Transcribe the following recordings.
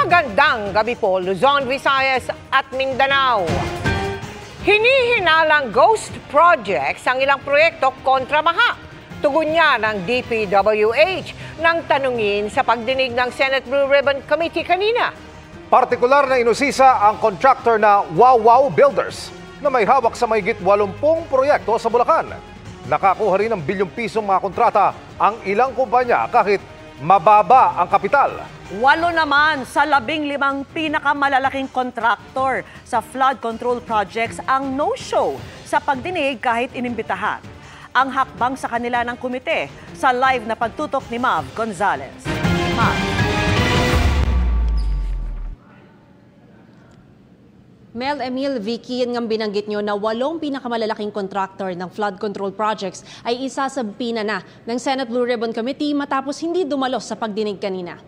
Magandang gabi po, Luzon, Visayas at Mindanao. Hinihinalang ghost projects ang ilang proyekto kontra baha. Tugon niya ng DPWH nang tanungin sa pagdinig ng Senate Blue Ribbon Committee kanina. Partikular na inusisa ang contractor na Wow Builders na may hawak sa mahigit 80 proyekto sa Bulacan. Nakakuha rin ng bilyong pisong mga kontrata ang ilang kumpanya kahit mababa ang kapital. 8 naman sa 15 pinakamalalaking kontraktor sa flood control projects ang no-show sa pagdinig kahit inimbitahan. Ang hakbang sa kanila ng komite sa live na pagtutok ni Mav Gonzalez. Mav. Mel, Emil, Vicky, yan nga binanggit nyo na 8 pinakamalalaking contractor ng flood control projects ay isa sa pina na ng Senate Blue Ribbon Committee matapos hindi dumalos sa pagdinig kanina.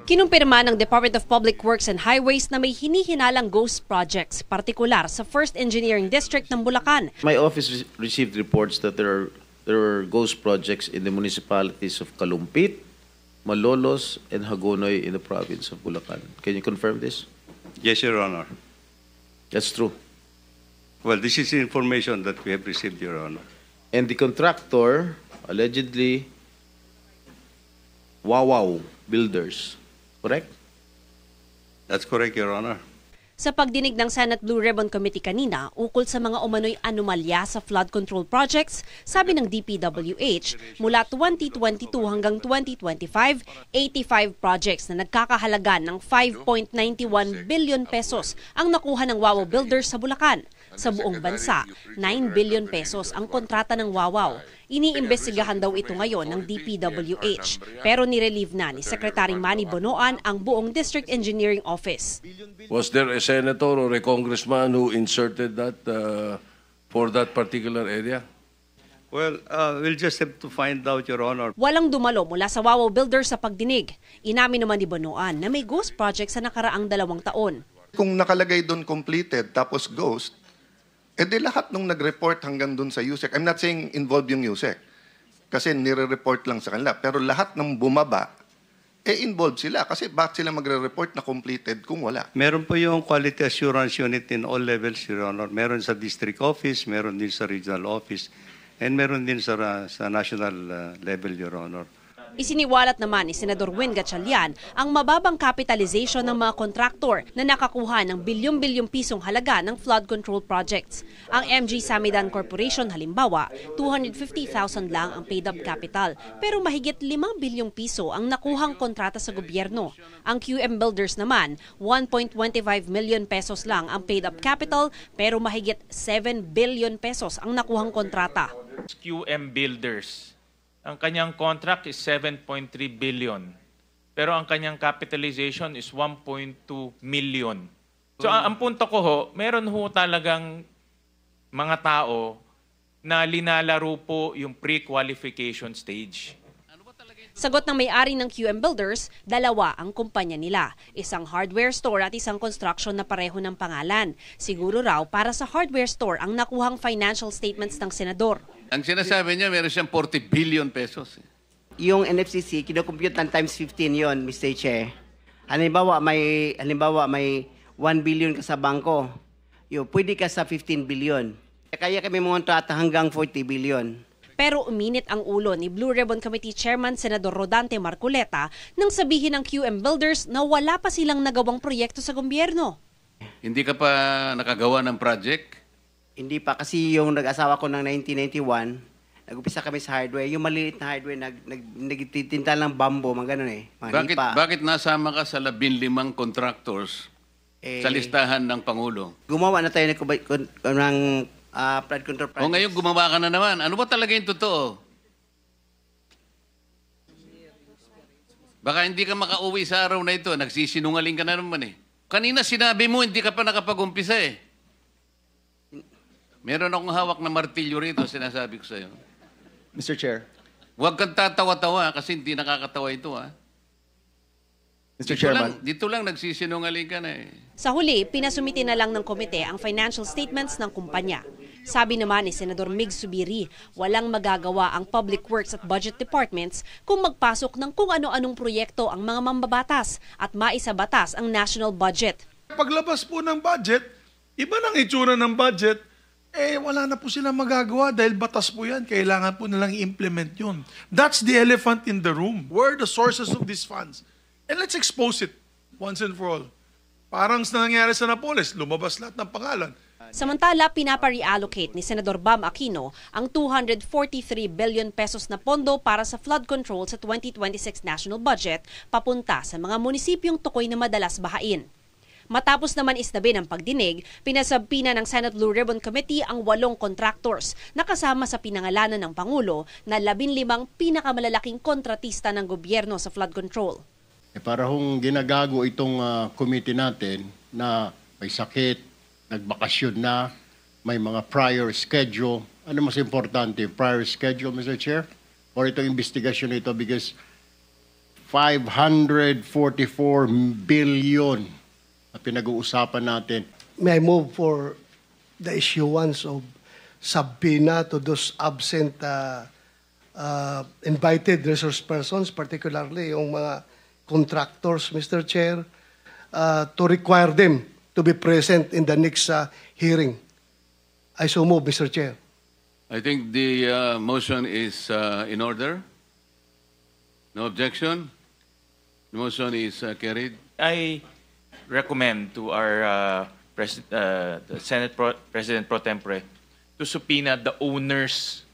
Kinumpirma ng Department of Public Works and Highways na may hinihinalang ghost projects, partikular sa 1st Engineering District ng Bulacan. My office received reports that there are ghost projects in the municipalities of Kalumpit, Malolos, and Hagonoy in the province of Bulacan. Can you confirm this? Yes, Your Honor. That's true. Well, this is information that we have received, Your Honor. And the contractor, allegedly, Wow Builders, correct? That's correct, Your Honor. Sa pagdinig ng Senate Blue Ribbon Committee kanina, ukol sa mga umano'y anomalya sa flood control projects, sabi ng DPWH, mula 2022 hanggang 2025, 85 projects na nagkakahalaga ng 5.91 billion pesos ang nakuha ng Wow Builders sa Bulacan. Sa buong bansa, 9 billion pesos ang kontrata ng Wow. Iniimbestigahan daw ito ngayon ng DPWH, pero nirelieve na ni Secretary Manny Bonoan ang buong District Engineering Office. Was there a senator or a congressman who inserted that for that particular area? Well, we'll just have to find out, Your Honor. Walang dumalo mula sa Wow Builders sa pagdinig. Inamin naman ni Bonoan na may ghost project sa nakaraang 2 taon. Kung nakalagay doon completed tapos ghost, di lahat nung nag-report hanggang doon sa USEC. I'm not saying involved yung USEC. Kasi nire-report lang sa kanila. Pero lahat ng bumaba, involved sila. Kasi bakit sila magre-report na completed kung wala? Meron po yung Quality Assurance Unit in all levels, Your Honor. Meron sa District Office, meron din sa Regional Office, and meron din sa national level, Your Honor. Isiniwalat naman ni Senador Win Gatchalian ang mababang capitalization ng mga kontraktor na nakakuha ng bilyong-bilyong pisong halaga ng flood control projects. Ang MG Samidan Corporation halimbawa, 250,000 lang ang paid-up capital pero mahigit 5 bilyong piso ang nakuhang kontrata sa gobyerno. Ang QM Builders naman, 1.25 million pesos lang ang paid-up capital pero mahigit 7 billion pesos ang nakuhang kontrata. QM Builders. Ang kanyang contract is 7.3 billion. Pero ang kanyang capitalization is 1.2 million. So ang punto ko ho, meron ho talagang mga tao na linalaro po yung pre-qualification stage. Sagot ng may-ari ng QM Builders, 2 ang kumpanya nila. Isang hardware store at isang construction na pareho ng pangalan. Siguro raw para sa hardware store ang nakuhang financial statements ng senador. Ang sinasabi niya, meron siyang 40 billion pesos. Yung NFCC, kinocompute ng times 15 yon, Mr. Chair. Halimbawa, may 1 billion ka sa bangko. Pwede ka sa 15 billion. Kaya kami montrata hanggang 40 billion. Pero uminit ang ulo ni Blue Ribbon Committee Chairman Senador Rodante Marcoleta nang sabihin ng QM Builders na wala pa silang nagawang proyekto sa gobyerno. Hindi ka pa nakagawa ng project? Hindi pa kasi yung nag-asawa ko ng 1991, nag-upisa kami sa hardware. Yung maliit na hardware, nagtitinta ng bambo, mga ganun Bakit nasama ka sa 15 contractors sa listahan ng Pangulo? Gumawa na tayo ng flood control projects. O ngayon gumawa ka na naman. Ano ba talaga yung totoo? Baka hindi ka makauwi sa araw na ito. Nagsisinungaling ka na naman eh. Kanina sinabi mo hindi ka pa nakapag-umpisa eh. Meron akong hawak na martilyo rito, sinasabi ko sa'yo. Mr. Chair. Huwag kang tatawa-tawa kasi hindi nakakatawa ito, ha? Mr. Chairman. Dito lang nagsisinungaling ka na eh. Sa huli, pinasumiti na lang ng komite ang financial statements ng kumpanya. Sabi naman ni Senador Mig Zubiri, walang magagawa ang Public Works at Budget Departments kung magpasok ng kung ano-anong proyekto ang mga mambabatas at maisabatas ang national budget. Paglabas po ng budget, iba nang itsura ng budget, wala na po silang magagawa dahil batas po yan. Kailangan po nilang i-implement yun. That's the elephant in the room. Where are the sources of these funds? And let's expose it once and for all. Parang nangyari sa Napoles, lumabas lahat ng pangalan. Samantala, pinapa-reallocate ni Senador Bam Aquino ang 243 billion pesos na pondo para sa flood control sa 2026 national budget papunta sa mga munisipyong tukoy na madalas bahain. Matapos naman isnabi ng pagdinig, pinasabpina ng Senate Blue Ribbon Committee ang 8 contractors na kasama sa pinangalanan ng Pangulo na 15 pinakamalalaking kontratista ng gobyerno sa flood control. Para hong ginagago itong committee natin na may sakit, nagbakasyon na, may mga prior schedule. Ano mas importante, prior schedule, Mr. Chair? Or itong investigasyon ito because 544 billion na pinag-uusapan natin. May I move for the issuance of subpoena to those absent invited resource persons, particularly yung mga contractors, Mr. Chair, to require them to be present in the next hearing. I so move, Mr. Chair. I think the motion is in order. No objection. The motion is carried. I recommend to our the Senate President Pro Tempore to subpoena the owners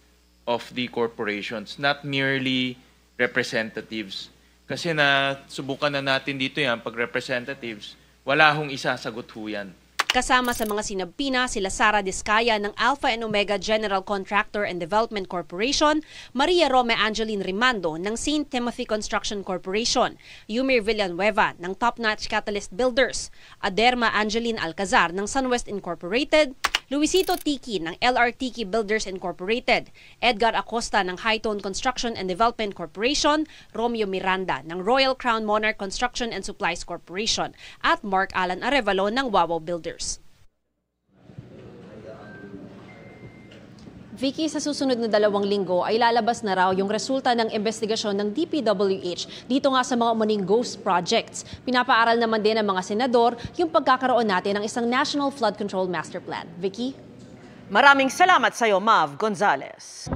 of the corporations, not merely representatives. Kasi subukan na natin dito yan, pag representatives, wala hong isasagot ho yan. Kasama sa mga sinabpina sila Sara Discaya ng Alpha and Omega General Contractor and Development Corporation, Maria Rome Angeline Rimando ng St. Timothy Construction Corporation, Yumir Villanueva ng Top Notch Catalyst Builders, Aderma Angeline Alcazar ng Sunwest Incorporated, Luisito Tiki ng LR Tiki Builders Incorporated, Edgar Acosta ng Hightone Construction and Development Corporation, Romeo Miranda ng Royal Crown Monarch Construction and Supplies Corporation, at Mark Alan Arevalo ng Wawaw Builders. Vicky, sa susunod na 2 linggo ay lalabas na raw yung resulta ng investigasyon ng DPWH dito nga sa mga umuning ghost projects. Pinapaaral naman din ng mga senador yung pagkakaroon natin ng isang National Flood Control Master Plan. Vicky? Maraming salamat sa iyo, Mav Gonzalez.